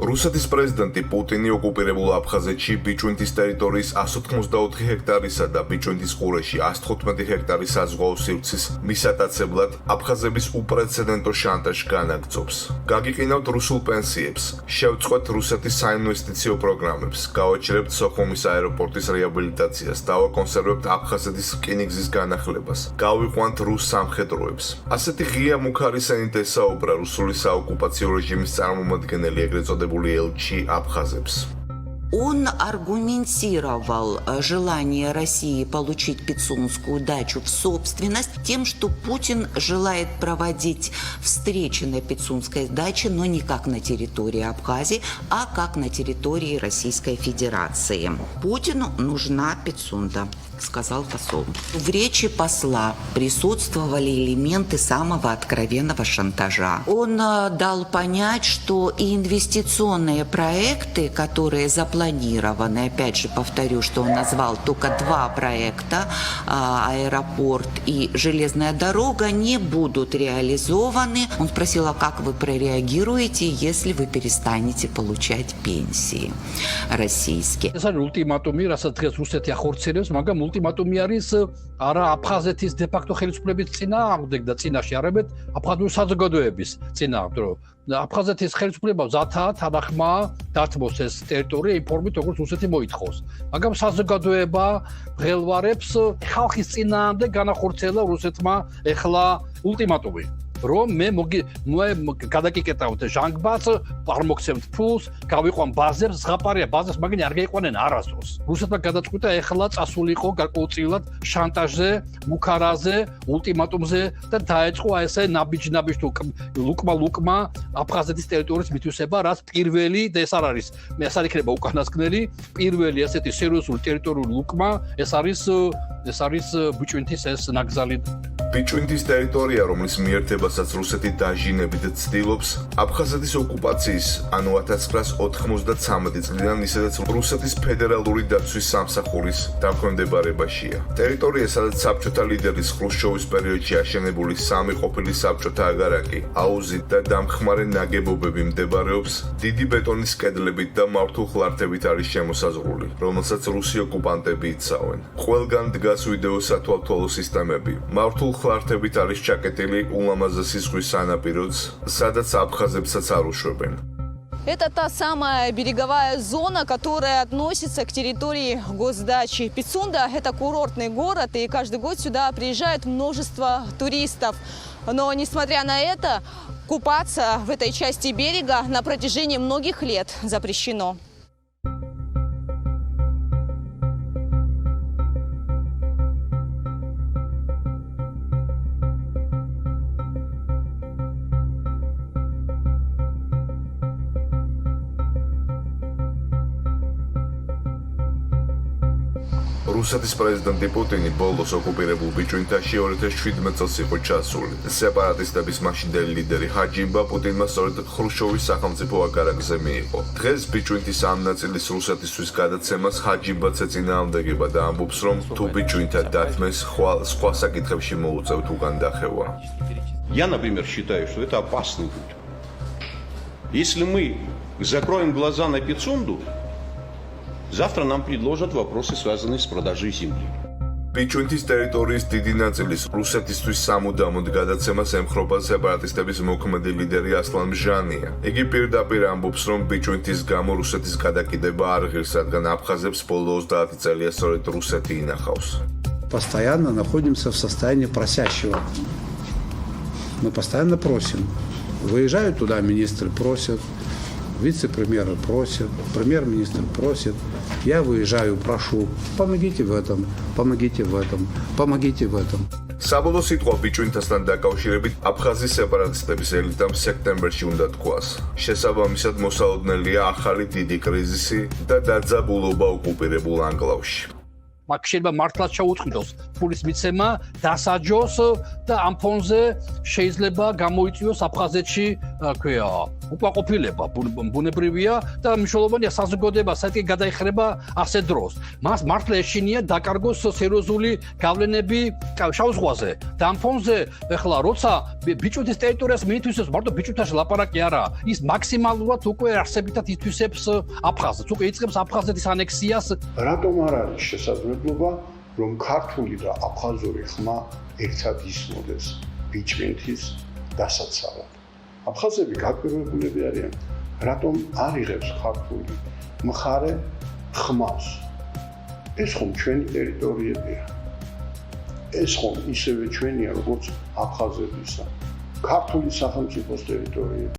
რუსეთის პრეზიდენტი პუტინი ოკუპირებულ აფხაზეთში ბიჭვინთის ტერიტორიის 184 ჰექტარისა და ბიჭვინთის ყურეში 115 ჰექტარის საზღვაო სივრცის მისატაცებლად აფხაზების უპრეცედენტო შანტაჟს განაგრძობს. გაგიყინავთ რუსულ პენსიებს, შევწყვეთ რუსეთის საინვესტიციო პროგრამებს, გავაჩერებთ სოხუმის აეროპორტის რეაბილიტაციას, დავაკონსერვებთ აფხაზეთის რკინიგზის განახლებას, გავიყვანთ რუს სამხედროებს. ასეთი ღია მუქარისენით ესაუბრა რუსული საოკუპაციო რეჟიმის წარმომადგენელი ეგრეთ წოდებული ელჩი აფხაზებს. Он аргументировал желание России получить Пицунскую дачу в собственность тем, что Путин желает проводить встречи на Пицунской даче, но не как на территории Абхазии, а как на территории Российской Федерации. Путину нужна Пицунда, сказал посол. В речи посла присутствовали элементы самого откровенного шантажа. Он дал понять, что и инвестиционные проекты, которые запланированы, опять же повторю, что он назвал только 2 проекта, аэропорт и железная дорога, не будут реализованы. Он спросил, а как вы прореагируете, если вы перестанете получать пенсии российские? ულტიმატუმი არის არა აფხაზეთის დე-ფაქტო ხელისუფლების წინააღმდეგ და წინაშე არამედ აფხაზური საზოგადოების წინააღმდეგ, რომ აფხაზეთის ხელისუფლება მზადაა თანახმა დათმოს ეს ტერიტორია იმ ფორმით, როგორც რუსეთი მოითხოვს. მაგრამ საზოგადოება ღელვარებს ხალხის წინააღმდეგ განახორციელა რუსეთმა ეხლა ულტიმატუმი. რომ მე გადაკიკეტავთ ჟანგბადს, არ მოგცემთ ფულს, გავიყვან ბაზებს, ზღაპარია ბაზებს, მაგრამ არ გაიყვანენ არასდროს. რუსეთმა გადაწყვიტა ეხლა წასულიყო გარკვეულწილად შანტაჟზე, მუქარაზე, ულტიმატუმზე და დაეწყო ესე ნაბიჯ-ნაბიჯ თუ ლუკმა აფხაზეთის ტერიტორიის მითვისება, რაც პირველი და ეს არ არის, ეს არ იქნება უკანასკნელი, პირველი ასეთი სერიოზული ტერიტორიული ლუკმა, ეს არის ბიჭვინთის ეს ნაკრძალი. ბიჭვინთის ტერიტორია, რომლის მიერთებასაც რუსეთი დაჟინებით ცდილობს, აფხაზეთის ოკუპაციის, ანუ 1993 წლიდან ისედაც რუსეთის ფედერალური დაცვის სამსახურის დაქვემდებარებაშია. ტერიტორია, სადაც საბჭოთა ლიდერის ხრუშჩოვის პერიოდში აშენებული 3 ყოფილი საბჭოთა აგარაკი, აუზით და დამხმარე ნაგებობები მდებარეობს, დიდი ბეტონის კედლებით და მართულხლართებით არის შემოსაზღვრული, რომელსაც რუსი ოკუპანტები იცავენ. ყველგან დგას ვიდეო სათვალთვალო სისტემები. მართულხლართებით არის ჩაკეტილი ულამაზესი ზღვის სანაპიროც, სადაც აფხაზებსაც არ უშვებენ. Это та самая береговая зона, которая относится к территории госдачи. Пицунда – это курортный город, и каждый год сюда приезжает множество туристов. Но, несмотря на это, купаться в этой части берега на протяжении многих лет запрещено. რუსეთის პრეზიდენტი პუტინი ბოლოს ოკუპირებულ ბიჭვინთაში 2017 წელს იყო ჩასული. სეპარატისტების მაშინდელი ლიდერი ჰაჯიმბა პუტინმა სწორედ ხრუშჩოვის სახელმწიფო აგარაკზე მიიღო. დღეს ბიჭვინთის ამ ნაწილის რუსეთისთვის გადაცემას ჰაჯიმბაც ეწინააღმდეგება და ამბობს, რომ თუ ბიჭვინთა დათმეს, სხვა საკითხებში მოუწევთ უკან დახევა. Я, например, считаю, что это опасный путь. Если мы закроем глаза на Пицунду, завтра нам предложат вопросы, связанные с продажей земли. ბიჭვინთის ტერიტორიის დიდი ნაწილის რუსეთისთვის სამუდამოდ გადაცემას ემხრობა სეპარატისტების მოქმედი ლიდერი ასლან მჟანია. იგი პირდაპირ ამბობს, რომ ბიჭვინთის გამო რუსეთის გადაკიდება არ ღირს, რადგან აფხაზებს ბოლო 30 წელია სწორედ რუსეთი ინახავს. Постоянно находимся в состоянии просящего. Мы постоянно просим. Выезжают туда министры, просят. Вице-премьеры просят, премьер-министр просит. Я выезжаю, прошу, помогите в этом, помогите в этом, помогите в этом. საბოლოო სიტყვა ბიჭვინთასთან დაკავშირებით აფხაზის სეპარატისტების ელიტამ სექტემბერში უნდა თქვას. შესაბამისად მოსალოდნელია ახალი დიდი კრიზისი და დაძაბულობა ოკუპირებულ ანკლავში. მაგ შეიძლება მართლაც შეუწყვილოს ფულის მიცემა, დასაჯოს და ამ ფონზე შეიძლება გამოიწვიოს აფხაზეთში ქვია უკმაყოფილება ბუნებრივია და მნიშვნელოვანია საზოგადოება საერთოდ გადაიხრება ასე დროს. მას მართლა ეშინია დაკარგოს სერიოზული გავლენები შავ ზღვაზე. და ამ ფონზე ეხლა როცა ბიჭვინთის ტერიტორიას მიითვისებს მარტო ბიჭვინთაში ლაპარაკი არა, ის მაქსიმალურად უკვე არსებითად ითვისებს აფხაზეთს, უკვე იწყებს აფხაზეთის ანექსიას. რატომ არ არის შესაძლებლობა რომ ქართული და აფხაზური ხმა ერთად ისმოდეს ბიჭვინთის დასაცავად? აფხაზები გაკვირვებულები არიან, რატომ არ იღებს ქართული მხარე ხმას? ეს ხომ ჩვენი ტერიტორიებია. ეს ხომ ისევე ჩვენია, როგორც აფხაზებისა. ქართული სახელმწიფოს ტერიტორიები.